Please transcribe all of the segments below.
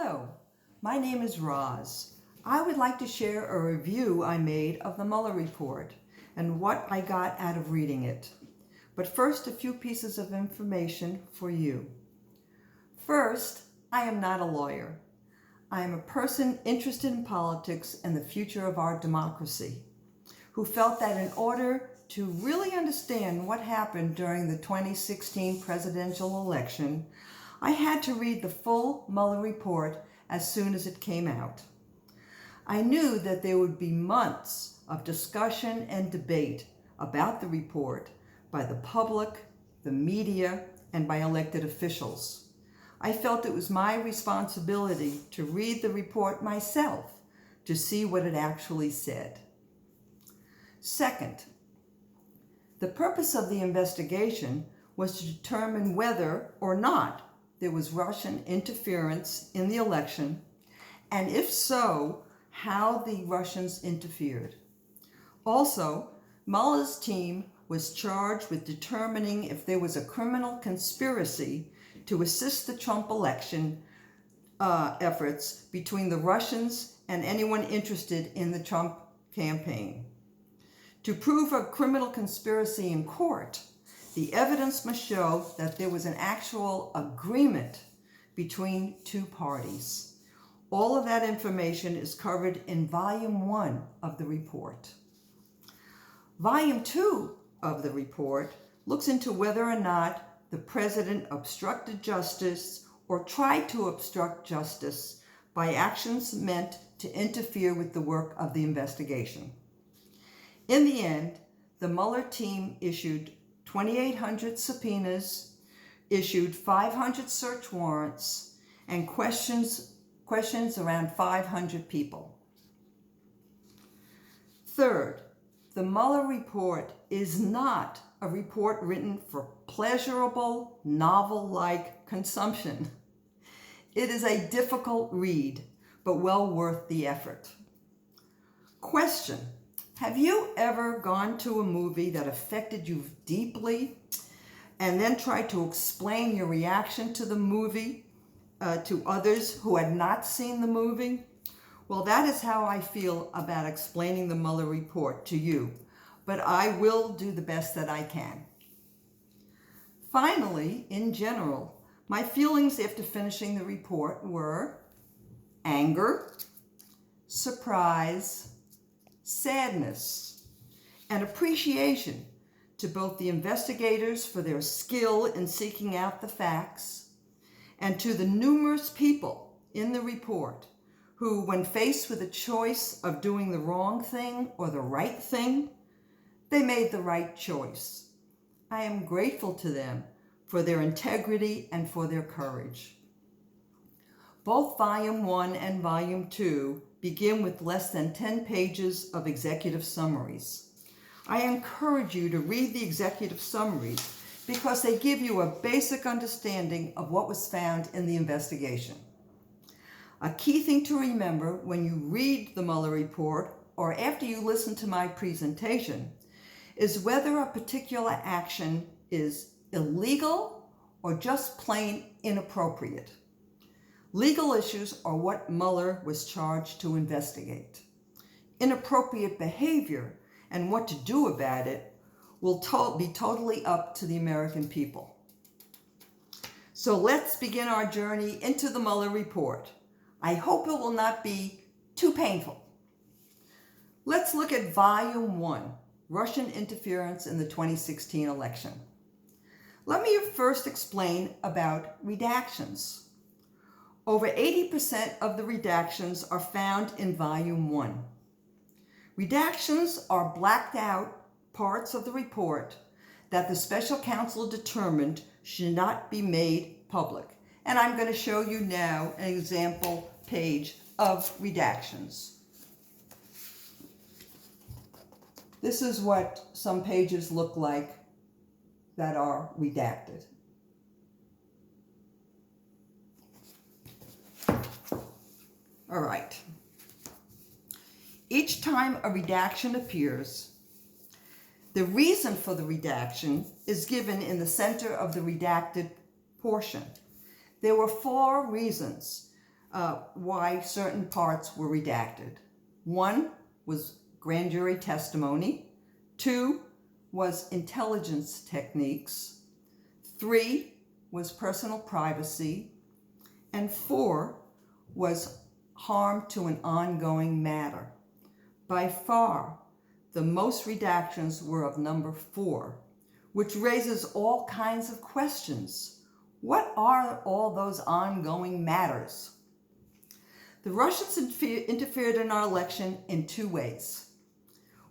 Hello, my name is Roz. I would like to share a review I made of the Mueller Report and what I got out of reading it. But first, a few pieces of information for you. First, I am not a lawyer. I am a person interested in politics and the future of our democracy, who felt that in order to really understand what happened during the 2016 presidential election, I had to read the full Mueller report as soon as it came out. I knew that there would be months of discussion and debate about the report by the public, the media, and by elected officials. I felt it was my responsibility to read the report myself to see what it actually said. Second, the purpose of the investigation was to determine whether or not there was Russian interference in the election, and if so, how the Russians interfered. Also, Mueller's team was charged with determining if there was a criminal conspiracy to assist the Trump election efforts between the Russians and anyone interested in the Trump campaign. To prove a criminal conspiracy in court, the evidence must show that there was an actual agreement between two parties. All of that information is covered in Volume 1 of the report. Volume 2 of the report looks into whether or not the president obstructed justice or tried to obstruct justice by actions meant to interfere with the work of the investigation. In the end, the Mueller team issued 2,800 subpoenas, issued 500 search warrants, and questions around 500 people. Third, the Mueller report is not a report written for pleasurable, novel-like consumption. It is a difficult read, but well worth the effort. Question: have you ever gone to a movie that affected you deeply and then tried to explain your reaction to the movie to others who had not seen the movie? Well, that is how I feel about explaining the Mueller report to you, but I will do the best that I can. Finally, in general, my feelings after finishing the report were anger, surprise, sadness, and appreciation to both the investigators for their skill in seeking out the facts and to the numerous people in the report who, when faced with a choice of doing the wrong thing or the right thing, they made the right choice. I am grateful to them for their integrity and for their courage. Both Volume 1 and Volume 2 begin with less than 10 pages of executive summaries. I encourage you to read the executive summaries because they give you a basic understanding of what was found in the investigation. A key thing to remember when you read the Mueller report or after you listen to my presentation is whether a particular action is illegal or just plain inappropriate. Legal issues are what Mueller was charged to investigate. Inappropriate behavior and what to do about it will be totally up to the American people. So let's begin our journey into the Mueller report. I hope it will not be too painful. Let's look at Volume 1, Russian Interference in the 2016 election. Let me first explain about redactions. Over 80% of the redactions are found in Volume 1. Redactions are blacked out parts of the report that the special counsel determined should not be made public. And I'm going to show you now an example page of redactions. This is what some pages look like that are redacted. All right. Each time a redaction appears, the reason for the redaction is given in the center of the redacted portion. There were 4 reasons why certain parts were redacted. One was grand jury testimony. 2 was intelligence techniques. 3 was personal privacy. And 4 was harm to an ongoing matter. By far, the most redactions were of number 4, which raises all kinds of questions. What are all those ongoing matters? The Russians interfered in our election in 2 ways.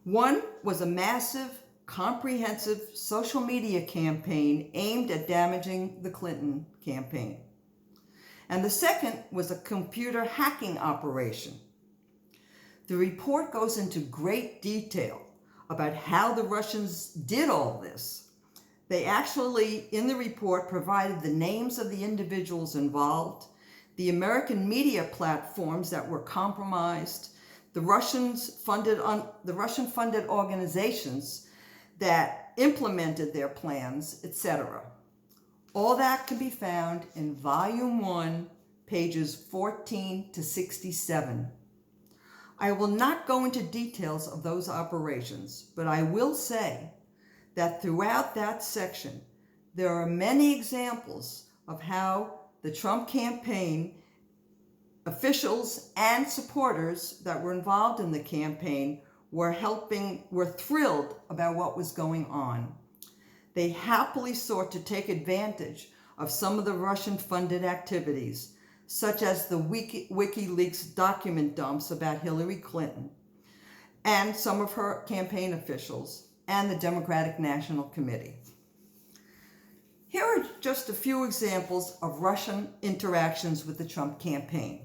One was a massive, comprehensive social media campaign aimed at damaging the Clinton campaign. And the second was a computer hacking operation. The report goes into great detail about how the Russians did all this. They actually, in the report, provided the names of the individuals involved, the American media platforms that were compromised, the Russian-funded organizations that implemented their plans, etc. All that can be found in Volume 1, pages 14 to 67. I will not go into details of those operations, but I will say that throughout that section, there are many examples of how the Trump campaign officials and supporters that were involved in the campaign were thrilled about what was going on. They happily sought to take advantage of some of the Russian-funded activities, such as the WikiLeaks document dumps about Hillary Clinton and some of her campaign officials and the Democratic National Committee. Here are just a few examples of Russian interactions with the Trump campaign.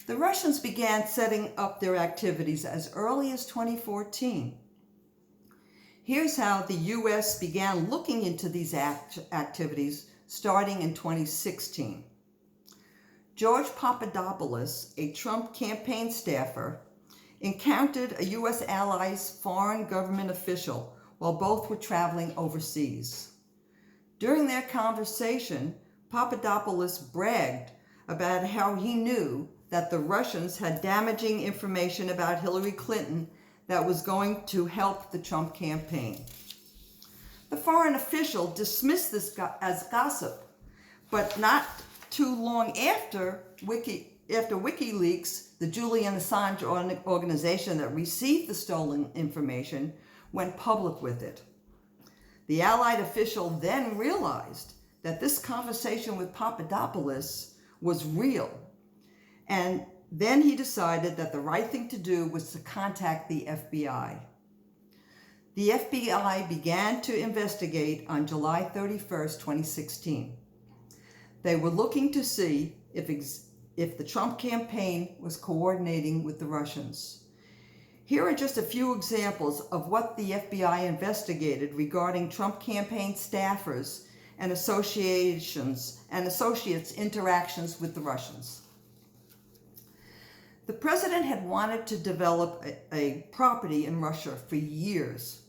The Russians began setting up their activities as early as 2014. Here's how the U.S. began looking into these activities starting in 2016. George Papadopoulos, a Trump campaign staffer, encountered a U.S. ally's foreign government official while both were traveling overseas. During their conversation, Papadopoulos bragged about how he knew that the Russians had damaging information about Hillary Clinton that was going to help the Trump campaign. The foreign official dismissed this as gossip, but not too long after WikiLeaks, the Julian Assange organization that received the stolen information, went public with it. The Allied official then realized that this conversation with Papadopoulos was real, and then he decided that the right thing to do was to contact the FBI. The FBI began to investigate on July 31st, 2016. They were looking to see if the Trump campaign was coordinating with the Russians. Here are just a few examples of what the FBI investigated regarding Trump campaign staffers and associates' interactions with the Russians. The president had wanted to develop a property in Russia for years.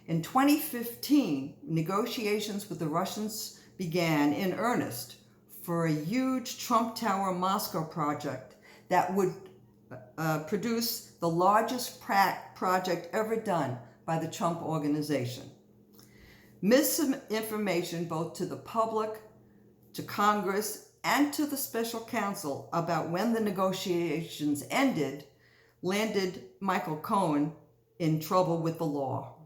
In 2015, negotiations with the Russians began in earnest for a huge Trump Tower Moscow project that would produce the largest project ever done by the Trump organization. Misinformation both to the public, to Congress, and to the special counsel about when the negotiations ended landed Michael Cohen in trouble with the law.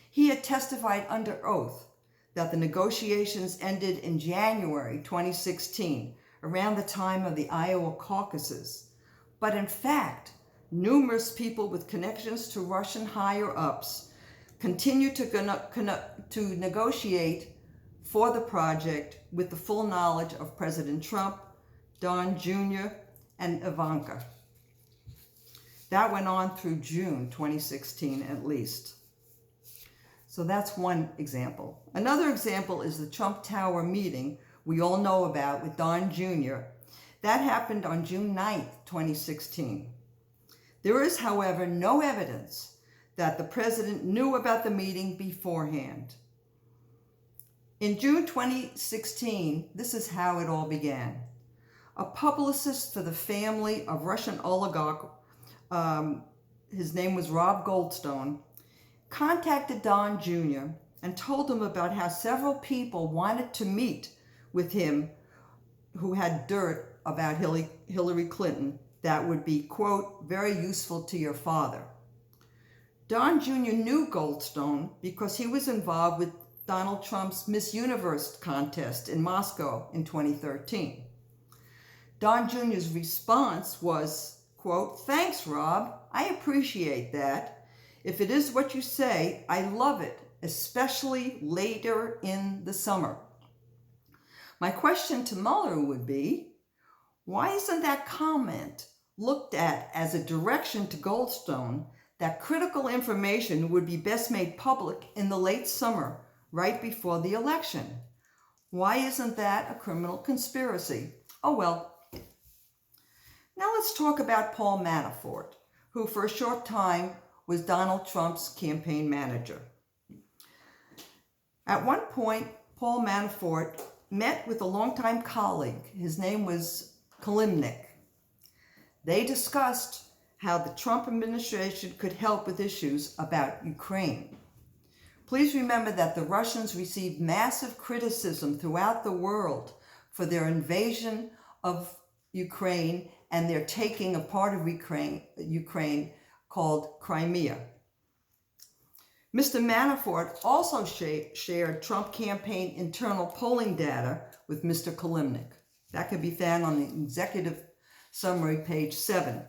He had testified under oath that the negotiations ended in January 2016, around the time of the Iowa caucuses. But in fact, numerous people with connections to Russian higher-ups continued to negotiate for the project with the full knowledge of President Trump, Don Jr., and Ivanka. That went on through June 2016 at least. So that's one example. Another example is the Trump Tower meeting we all know about with Don Jr. That happened on June 9th, 2016. There is, however, no evidence that the president knew about the meeting beforehand. In June 2016, this is how it all began. a publicist for the family of Russian oligarch, his name was Rob Goldstone, contacted Don Jr. and told him about how several people wanted to meet with him who had dirt about Hillary Clinton that would be, quote, very useful to your father. Don Jr. knew Goldstone because he was involved with Donald Trump's Miss Universe contest in Moscow in 2013. Don Jr.'s response was, quote, thanks, Rob. I appreciate that. If it is what you say, I love it, especially later in the summer. My question to Mueller would be, why isn't that comment looked at as a direction to Goldstone that critical information would be best made public in the late summer, right before the election? Why isn't that a criminal conspiracy? Oh well. Now let's talk about Paul Manafort, who for a short time was Donald Trump's campaign manager. At one point, Paul Manafort met with a longtime colleague. His name was Kilimnik. They discussed how the Trump administration could help with issues about Ukraine. Please remember that the Russians received massive criticism throughout the world for their invasion of Ukraine and their taking a part of Ukraine called Crimea. Mr. Manafort also shared Trump campaign internal polling data with Mr. Kilimnik. That can be found on the executive summary, page 7.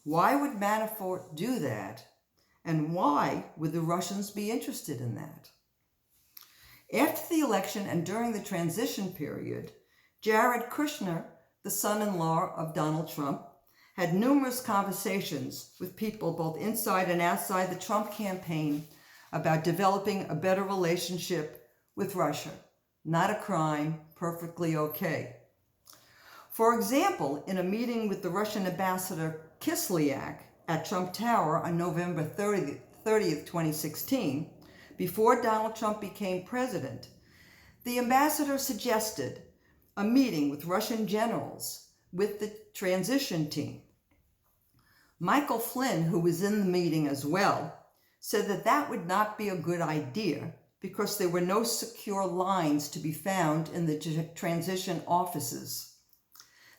Why would Manafort do that? And why would the Russians be interested in that? After the election and during the transition period, Jared Kushner, the son-in-law of Donald Trump, had numerous conversations with people both inside and outside the Trump campaign about developing a better relationship with Russia. Not a crime, perfectly okay. For example, in a meeting with the Russian ambassador Kislyak at Trump Tower on November 30th, 2016, before Donald Trump became president, the ambassador suggested a meeting with Russian generals with the transition team. Michael Flynn, who was in the meeting as well, said that that would not be a good idea because there were no secure lines to be found in the transition offices.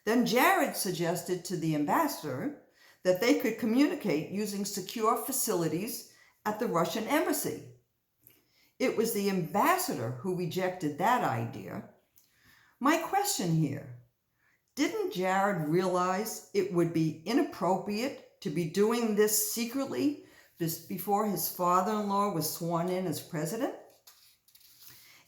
Then Jared suggested to the ambassador that they could communicate using secure facilities at the Russian embassy. It was the ambassador who rejected that idea. My question here, didn't Jared realize it would be inappropriate to be doing this secretly just before his father-in-law was sworn in as president?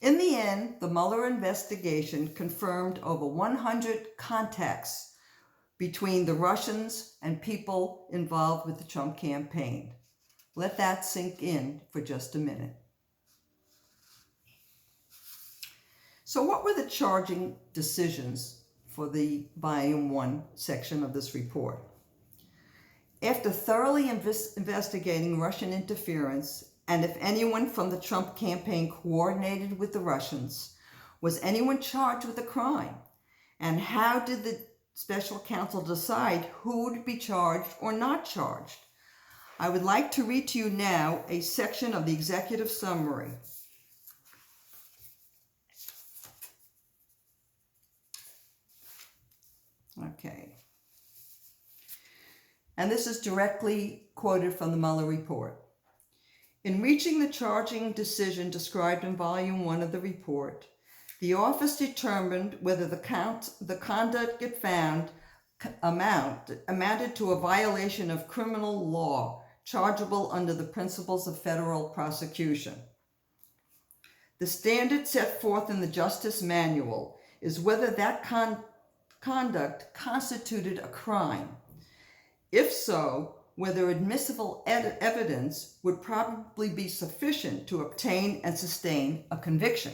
In the end, the Mueller investigation confirmed over 100 contacts between the Russians and people involved with the Trump campaign. Let that sink in for just a minute. So what were the charging decisions for the Volume 1 section of this report? After thoroughly investigating Russian interference, and if anyone from the Trump campaign coordinated with the Russians, was anyone charged with a crime? And how did the special counsel decide who would be charged or not charged? I would like to read to you now a section of the executive summary. Okay. And this is directly quoted from the Mueller Report. In reaching the charging decision described in Volume 1 of the report, the office determined whether the conduct it found amounted to a violation of criminal law, chargeable under the principles of federal prosecution. The standard set forth in the Justice Manual is whether that conduct constituted a crime. If so, whether admissible evidence would probably be sufficient to obtain and sustain a conviction,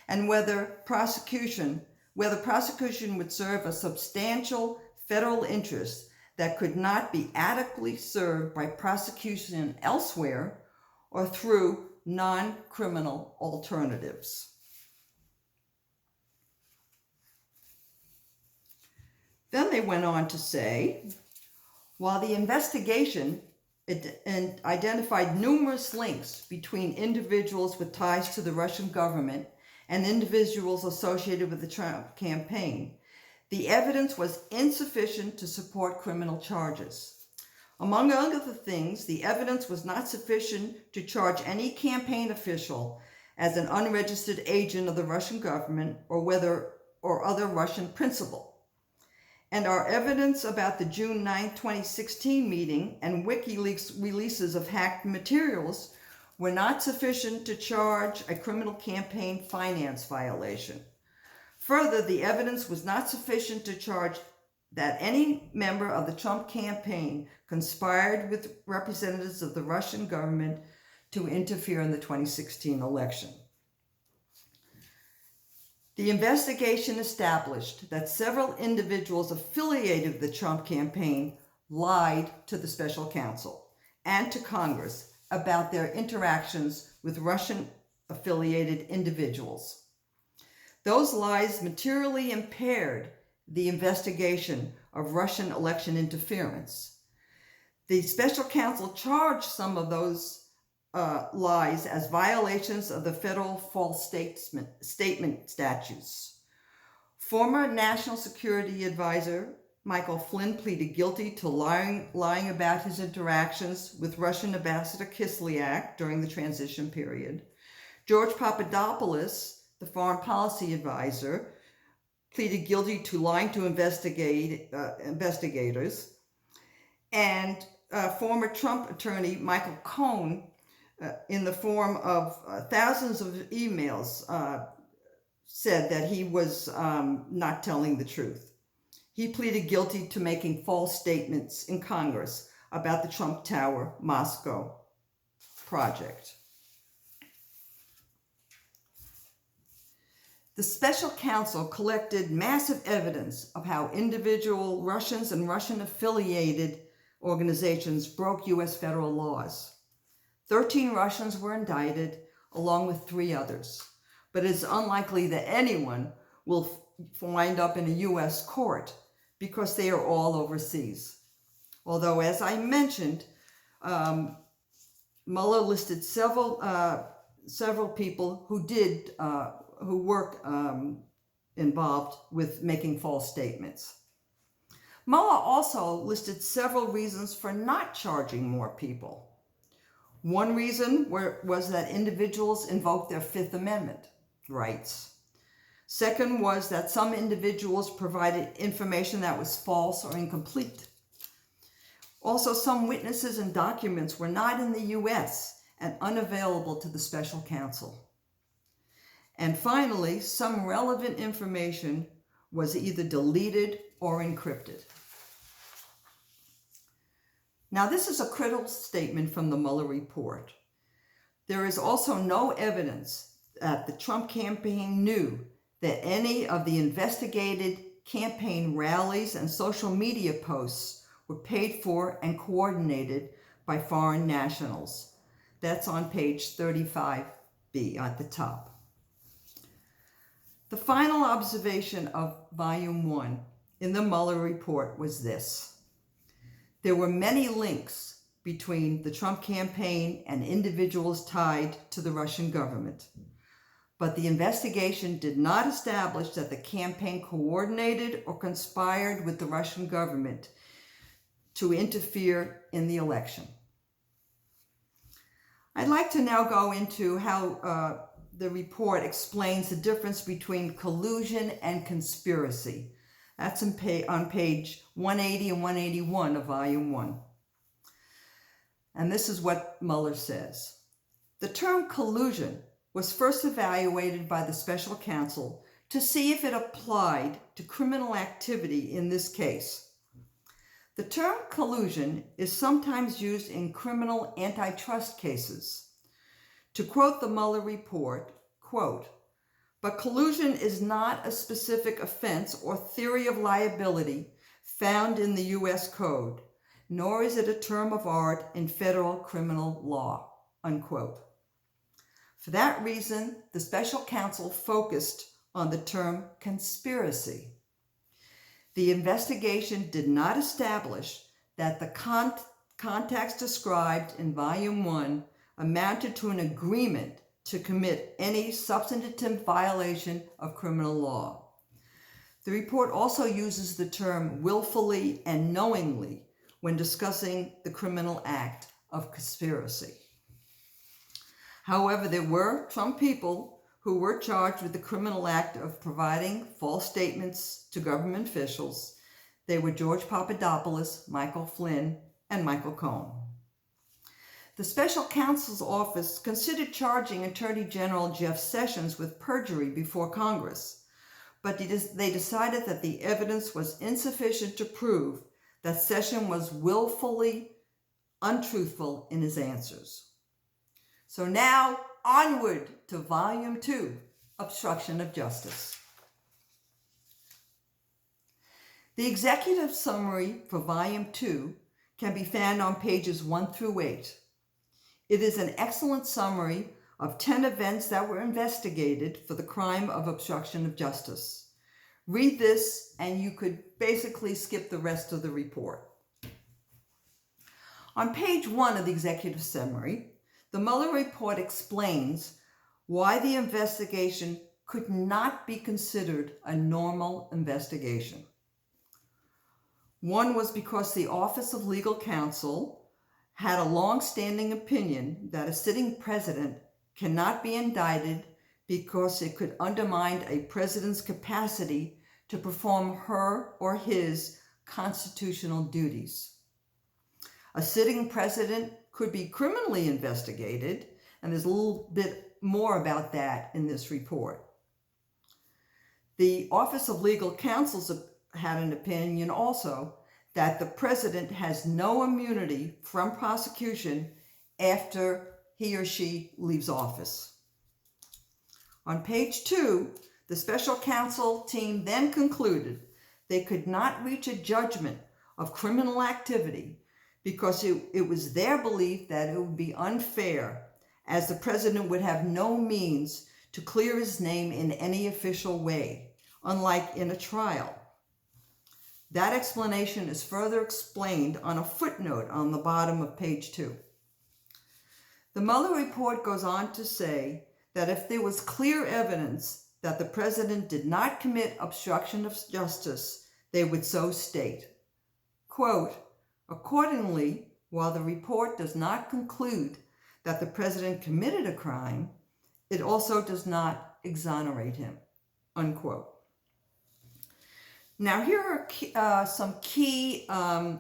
and whether prosecution would serve a substantial federal interest that could not be adequately served by prosecution elsewhere or through non-criminal alternatives. Then they went on to say, while the investigation identified numerous links between individuals with ties to the Russian government and individuals associated with the Trump campaign, the evidence was insufficient to support criminal charges. Among other things, the evidence was not sufficient to charge any campaign official as an unregistered agent of the Russian government or other Russian principal. And our evidence about the June 9, 2016 meeting and WikiLeaks releases of hacked materials were not sufficient to charge a criminal campaign finance violation. Further, the evidence was not sufficient to charge that any member of the Trump campaign conspired with representatives of the Russian government to interfere in the 2016 election. The investigation established that several individuals affiliated with the Trump campaign lied to the special counsel and to Congress about their interactions with Russian-affiliated individuals. Those lies materially impaired the investigation of Russian election interference. The special counsel charged some of those lies as violations of the federal false statement statutes. Former National Security Advisor Michael Flynn pleaded guilty to lying about his interactions with Russian Ambassador Kislyak during the transition period. George Papadopoulos, the foreign policy advisor, pleaded guilty to lying to investigators. And former Trump attorney Michael Cohen, in the form of thousands of emails, said that he was not telling the truth. He pleaded guilty to making false statements in Congress about the Trump Tower Moscow project. The special counsel collected massive evidence of how individual Russians and Russian-affiliated organizations broke U.S. federal laws. 13 Russians were indicted, along with 3 others, but it's unlikely that anyone will wind up in a U.S. court because they are all overseas. Although, as I mentioned, Mueller listed several people who were involved with making false statements. Mueller also listed several reasons for not charging more people. One reason was that individuals invoked their Fifth Amendment rights. Second was that some individuals provided information that was false or incomplete. Also, some witnesses and documents were not in the U.S. and unavailable to the special counsel. And finally, some relevant information was either deleted or encrypted. Now, this is a critical statement from the Mueller report. There is also no evidence that the Trump campaign knew that any of the investigated campaign rallies and social media posts were paid for and coordinated by foreign nationals. That's on page 35B at the top. The final observation of Volume 1 in the Mueller report was this. There were many links between the Trump campaign and individuals tied to the Russian government. But the investigation did not establish that the campaign coordinated or conspired with the Russian government to interfere in the election. I'd like to now go into how the report explains the difference between collusion and conspiracy. That's on page 180 and 181 of Volume 1. And this is what Mueller says. The term collusion was first evaluated by the special counsel to see if it applied to criminal activity in this case. The term collusion is sometimes used in criminal antitrust cases. To quote the Mueller report, quote, "But collusion is not a specific offense or theory of liability found in the U.S. Code, nor is it a term of art in federal criminal law," unquote. For that reason, the special counsel focused on the term conspiracy. The investigation did not establish that the contacts described in Volume 1 amounted to an agreement to commit any substantive violation of criminal law. The report also uses the term willfully and knowingly when discussing the criminal act of conspiracy. However, there were Trump people who were charged with the criminal act of providing false statements to government officials. They were George Papadopoulos, Michael Flynn, and Michael Cohen. The special counsel's office considered charging Attorney General Jeff Sessions with perjury before Congress, but they decided that the evidence was insufficient to prove that Sessions was willfully untruthful in his answers. So now, onward to Volume 2, Obstruction of Justice. The executive summary for Volume 2 can be found on pages 1 through 8. It is an excellent summary of 10 events that were investigated for the crime of obstruction of justice. Read this and you could basically skip the rest of the report. On page 1 of the executive summary, the Mueller Report explains why the investigation could not be considered a normal investigation. One was because the Office of Legal Counsel had a long-standing opinion that a sitting president cannot be indicted because it could undermine a president's capacity to perform her or his constitutional duties. A sitting president could be criminally investigated, and there's a little bit more about that in this report. The Office of Legal Counsel had an opinion also that the president has no immunity from prosecution after he or she leaves office. On page 2, the special counsel team then concluded they could not reach a judgment of criminal activity because it was their belief that it would be unfair, as the president would have no means to clear his name in any official way, unlike in a trial. That explanation is further explained on a footnote on the bottom of page 2. The Mueller report goes on to say that if there was clear evidence that the president did not commit obstruction of justice, they would so state. Quote, accordingly, while the report does not conclude that the president committed a crime, it also does not exonerate him. Unquote. Now, here are some key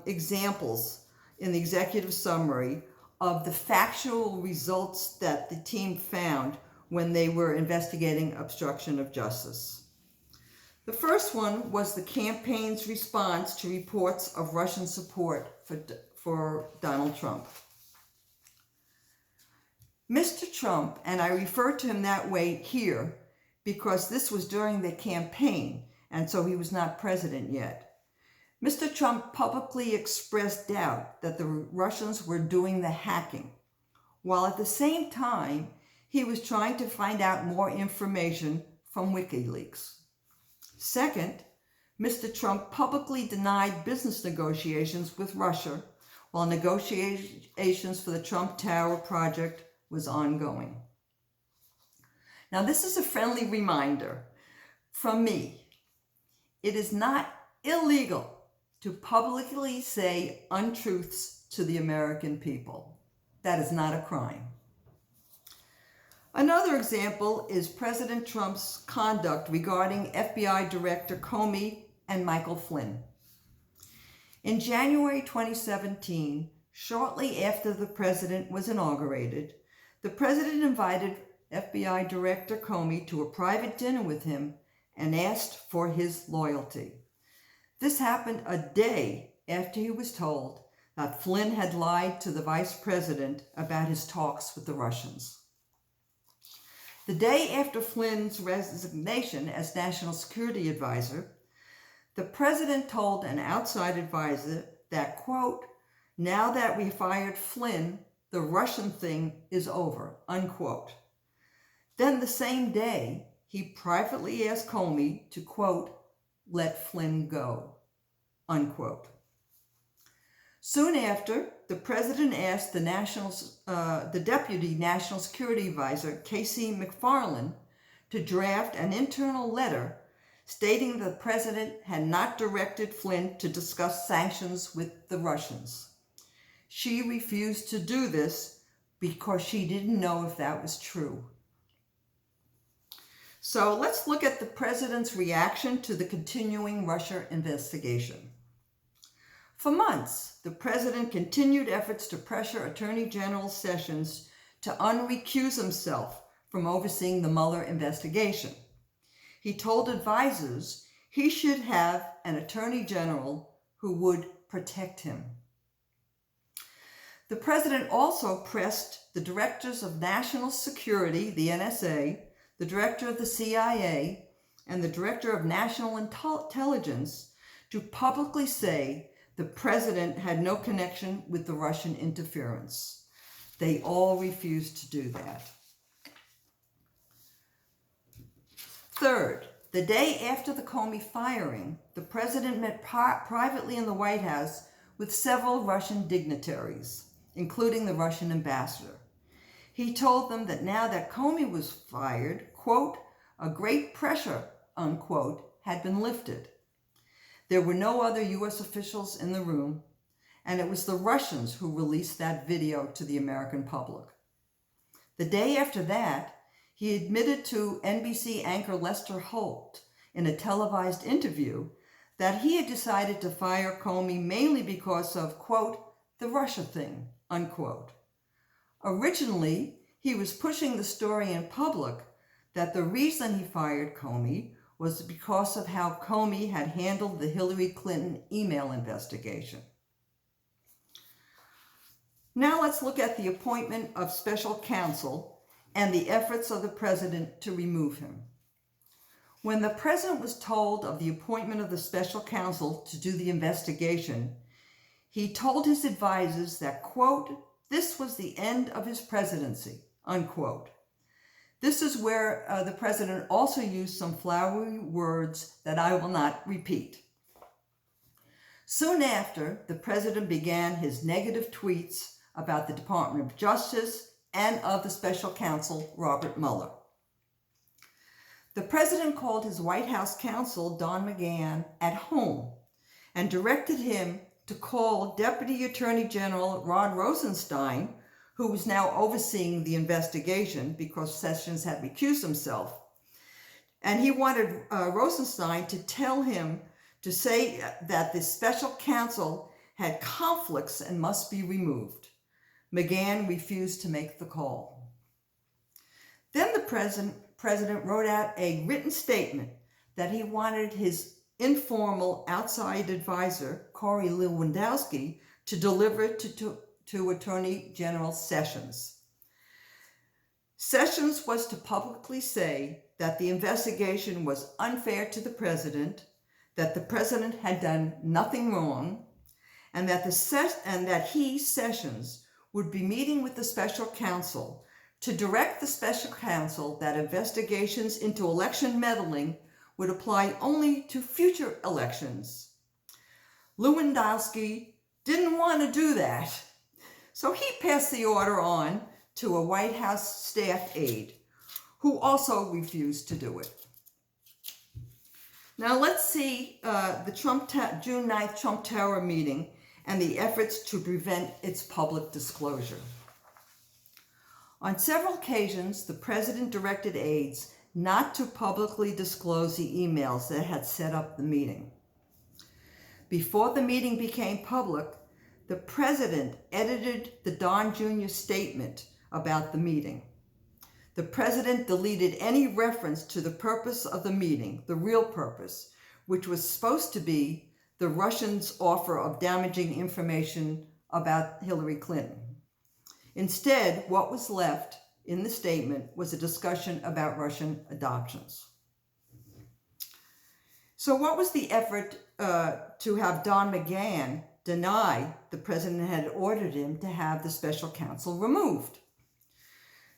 examples in the executive summary of the factual results that the team found when they were investigating obstruction of justice. The first one was the campaign's response to reports of Russian support for Donald Trump. Mr. Trump, and I refer to him that way here because this was during the campaign, and so he was not president yet. Mr. Trump publicly expressed doubt that the Russians were doing the hacking, while at the same time, he was trying to find out more information from WikiLeaks. Second, Mr. Trump publicly denied business negotiations with Russia, while negotiations for the Trump Tower project was ongoing. Now, this is a friendly reminder from me. It is not illegal to publicly say untruths to the American people. That is not a crime. Another example is President Trump's conduct regarding FBI Director Comey and Michael Flynn. In January 2017, shortly after the president was inaugurated, the president invited FBI Director Comey to a private dinner with him and asked for his loyalty. This happened a day after he was told that Flynn had lied to the vice president about his talks with the Russians. The day after Flynn's resignation as National Security Advisor, the president told an outside advisor that, quote, now that we fired Flynn, the Russian thing is over, unquote. Then the same day, he privately asked Comey to, quote, let Flynn go, unquote. Soon after, the president asked the Deputy National Security Advisor, Casey McFarland, to draft an internal letter stating the president had not directed Flynn to discuss sanctions with the Russians. She refused to do this because she didn't know if that was true. So let's look at the president's reaction to the continuing Russia investigation. For months, the president continued efforts to pressure Attorney General Sessions to unrecuse himself from overseeing the Mueller investigation. He told advisors he should have an attorney general who would protect him. The president also pressed the directors of national security, the NSA, the director of the CIA, and the director of national intelligence to publicly say the president had no connection with the Russian interference. They all refused to do that. Third, the day after the Comey firing, the president met privately in the White House with several Russian dignitaries, including the Russian ambassador. He told them that now that Comey was fired, quote, a great pressure, unquote, had been lifted. There were no other U.S. officials in the room, and it was the Russians who released that video to the American public. The day after that, he admitted to NBC anchor Lester Holt in a televised interview that he had decided to fire Comey mainly because of, quote, the Russia thing, unquote. Originally, he was pushing the story in public that the reason he fired Comey was because of how Comey had handled the Hillary Clinton email investigation. Now let's look at the appointment of special counsel and the efforts of the president to remove him. When the president was told of the appointment of the special counsel to do the investigation, he told his advisors that, quote, this was the end of his presidency, unquote. This is where the president also used some flowery words that I will not repeat. Soon after, the president began his negative tweets about the Department of Justice and of the special counsel, Robert Mueller. The president called his White House counsel, Don McGahn, at home and directed him to call Deputy Attorney General Rod Rosenstein, who was now overseeing the investigation because Sessions had recused himself. And he wanted Rosenstein to tell him to say that the special counsel had conflicts and must be removed. McGahn refused to make the call. Then the president wrote out a written statement that he wanted his informal outside advisor, Corey Lewandowski, to deliver to Attorney General Sessions. Sessions was to publicly say that the investigation was unfair to the president, that the president had done nothing wrong, and that Sessions, would be meeting with the special counsel to direct the special counsel that investigations into election meddling would apply only to future elections. Lewandowski didn't want to do that, so he passed the order on to a White House staff aide, who also refused to do it. Now let's see the June 9th Trump Tower meeting and the efforts to prevent its public disclosure. On several occasions, the president directed aides not to publicly disclose the emails that had set up the meeting. Before the meeting became public, the president edited the Don Jr. statement about the meeting. The president deleted any reference to the purpose of the meeting, the real purpose, which was supposed to be the Russians' offer of damaging information about Hillary Clinton. Instead, what was left in the statement was a discussion about Russian adoptions. So what was the effort to have Don McGahn deny the president had ordered him to have the special counsel removed?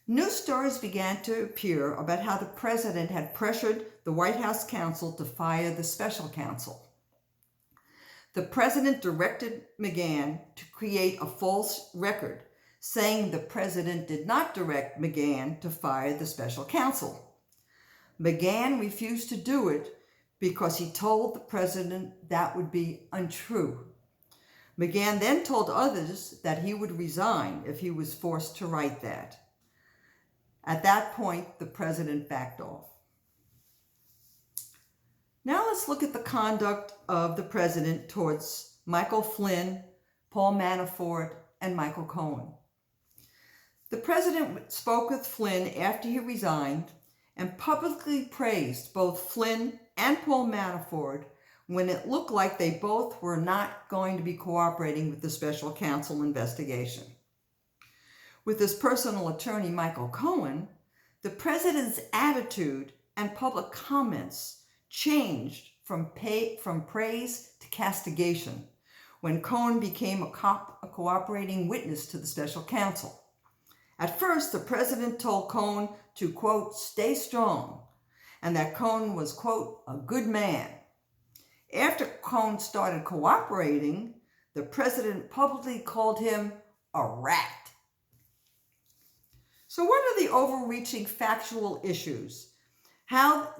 News stories began to appear about how the president had pressured the White House counsel to fire the special counsel. the president directed McGahn to create a false record, saying the president did not direct McGahn to fire the special counsel. McGahn refused to do it because he told the president that would be untrue. McGahn then told others that he would resign if he was forced to write that. At that point, the president backed off. Now let's look at the conduct of the president towards Michael Flynn, Paul Manafort, and Michael Cohen. The president spoke with Flynn after he resigned and publicly praised both Flynn and Paul Manafort when it looked like they both were not going to be cooperating with the special counsel investigation. With his personal attorney, Michael Cohen, the president's attitude and public comments changed from praise to castigation when Cohen became a cooperating witness to the special counsel. At first, the president told Cohen to, quote, stay strong, and that Cohen was, quote, a good man. After Cohen started cooperating, the president publicly called him a rat. So what are the overreaching factual issues?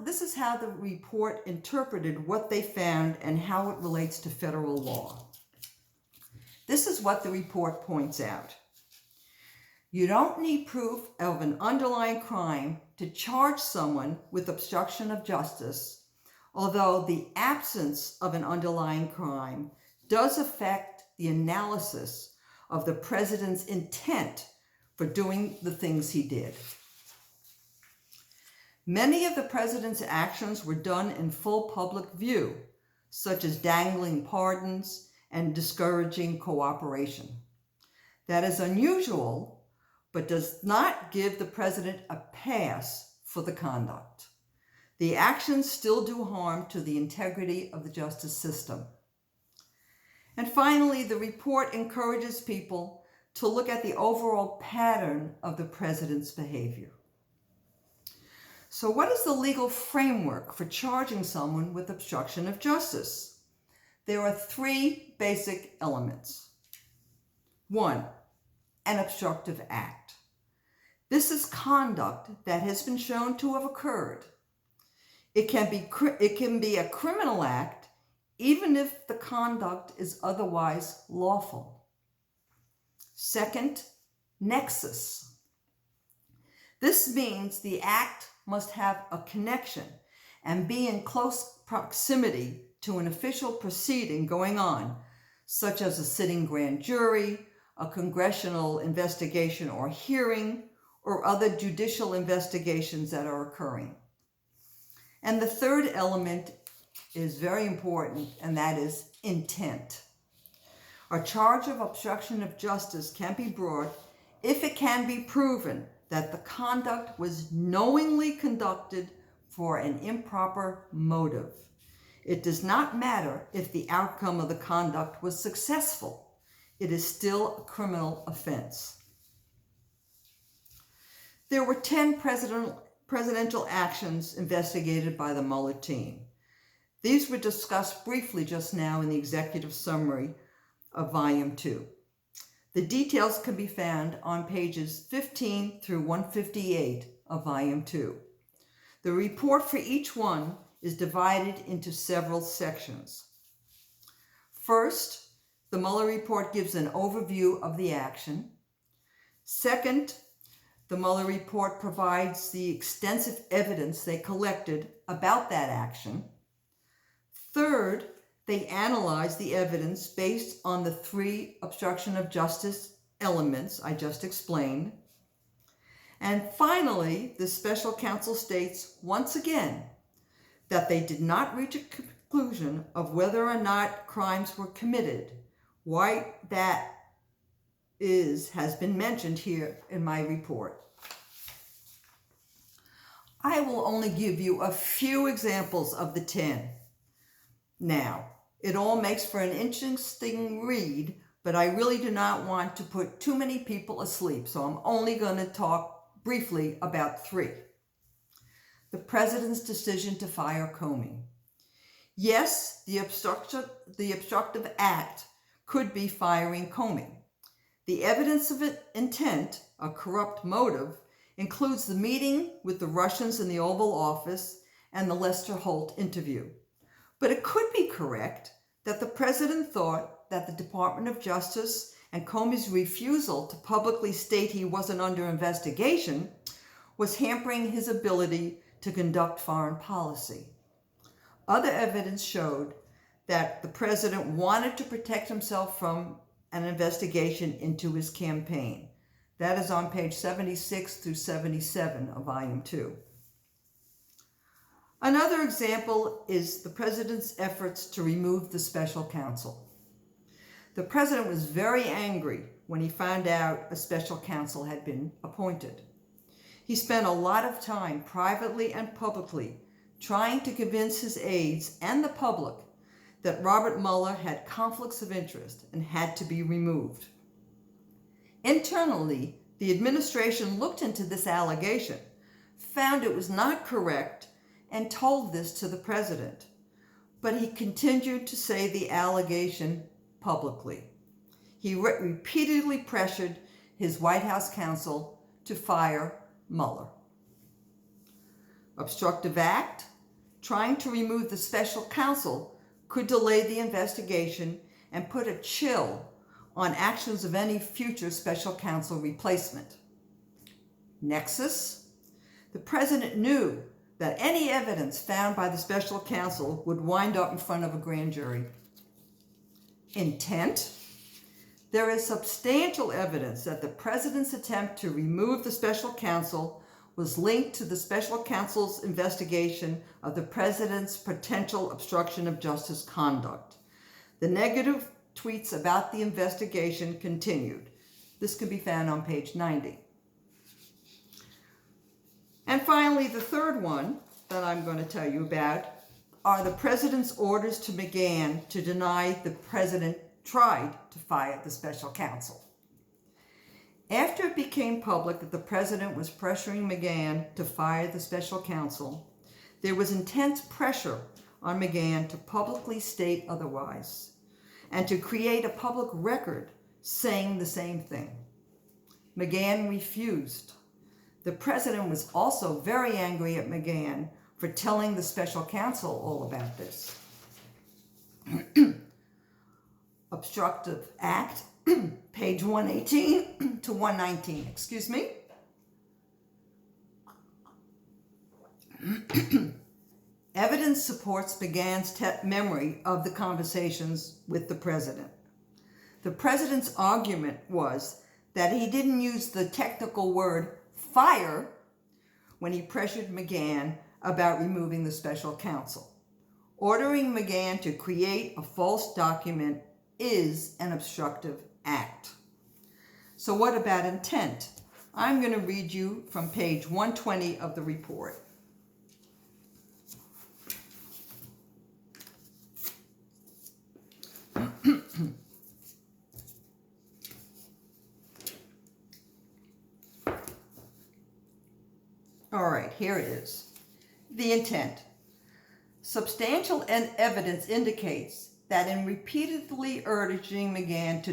This is how the report interpreted what they found and how it relates to federal law. This is what the report points out. You don't need proof of an underlying crime to charge someone with obstruction of justice, although the absence of an underlying crime does affect the analysis of the president's intent for doing the things he did. Many of the president's actions were done in full public view, such as dangling pardons and discouraging cooperation. That is unusual, but does not give the president a pass for the conduct. The actions still do harm to the integrity of the justice system. And finally, the report encourages people to look at the overall pattern of the president's behavior. So what is the legal framework for charging someone with obstruction of justice? There are three basic elements. 1, an obstructive act. This is conduct that has been shown to have occurred. It can be a criminal act even if the conduct is otherwise lawful. 2nd, nexus. This means the act must have a connection and be in close proximity to an official proceeding going on, such as a sitting grand jury, a congressional investigation or hearing, or other judicial investigations that are occurring. And the third element is very important, and that is intent. A charge of obstruction of justice can be brought if it can be proven that the conduct was knowingly conducted for an improper motive. It does not matter if the outcome of the conduct was successful. It is still a criminal offense. There were 10 presidential actions investigated by the Mueller team. These were discussed briefly just now in the executive summary of Volume 2. The details can be found on pages 15 through 158 of Volume 2. The report for each one is divided into several sections. First, the Mueller report gives an overview of the action. Second, the Mueller report provides the extensive evidence they collected about that action. Third, they analyze the evidence based on the 3 obstruction of justice elements I just explained. And finally, the special counsel states once again that they did not reach a conclusion of whether or not crimes were committed. Why that is has been mentioned here in my report. I will only give you a few examples of the 10. Now, it all makes for an interesting read, but I really do not want to put too many people asleep, so I'm only going to talk briefly about 3. The president's decision to fire Comey. Yes, the obstructive act could be firing Comey. The evidence of intent, a corrupt motive, includes the meeting with the Russians in the Oval Office and the Lester Holt interview. But it could be correct that the president thought that the Department of Justice and Comey's refusal to publicly state he wasn't under investigation was hampering his ability to conduct foreign policy. Other evidence showed that the president wanted to protect himself from an investigation into his campaign. That is on page 76 through 77 of Volume 2. Another example is the president's efforts to remove the special counsel. The president was very angry when he found out a special counsel had been appointed. He spent a lot of time privately and publicly trying to convince his aides and the public that Robert Mueller had conflicts of interest and had to be removed. Internally, the administration looked into this allegation, found it was not correct, and told this to the president. But he continued to say the allegation publicly. He repeatedly pressured his White House counsel to fire Mueller. Obstructive act, trying to remove the special counsel could delay the investigation and put a chill on actions of any future special counsel replacement. Nexus, the president knew that any evidence found by the special counsel would wind up in front of a grand jury. Intent, there is substantial evidence that the president's attempt to remove the special counsel was linked to the special counsel's investigation of the president's potential obstruction of justice conduct. The negative tweets about the investigation continued. This can be found on page 90. And finally, the third one that I'm going to tell you about are the president's orders to McGahn to deny the president tried to fire the special counsel. After it became public that the president was pressuring McGahn to fire the special counsel, there was intense pressure on McGahn to publicly state otherwise and to create a public record saying the same thing. McGahn refused. The president was also very angry at McGahn for telling the special counsel all about this. Obstructive act, page 118 to 119, excuse me. Evidence supports McGahn's memory of the conversations with the president. The president's argument was that he didn't use the technical word fire when he pressured McGahn about removing the special counsel. Ordering McGahn to create a false document is an obstructive act. So what about intent? I'm going to read you from page 120 of the report. All right, here it is. The intent. Substantial evidence indicates that in repeatedly urging McGahn to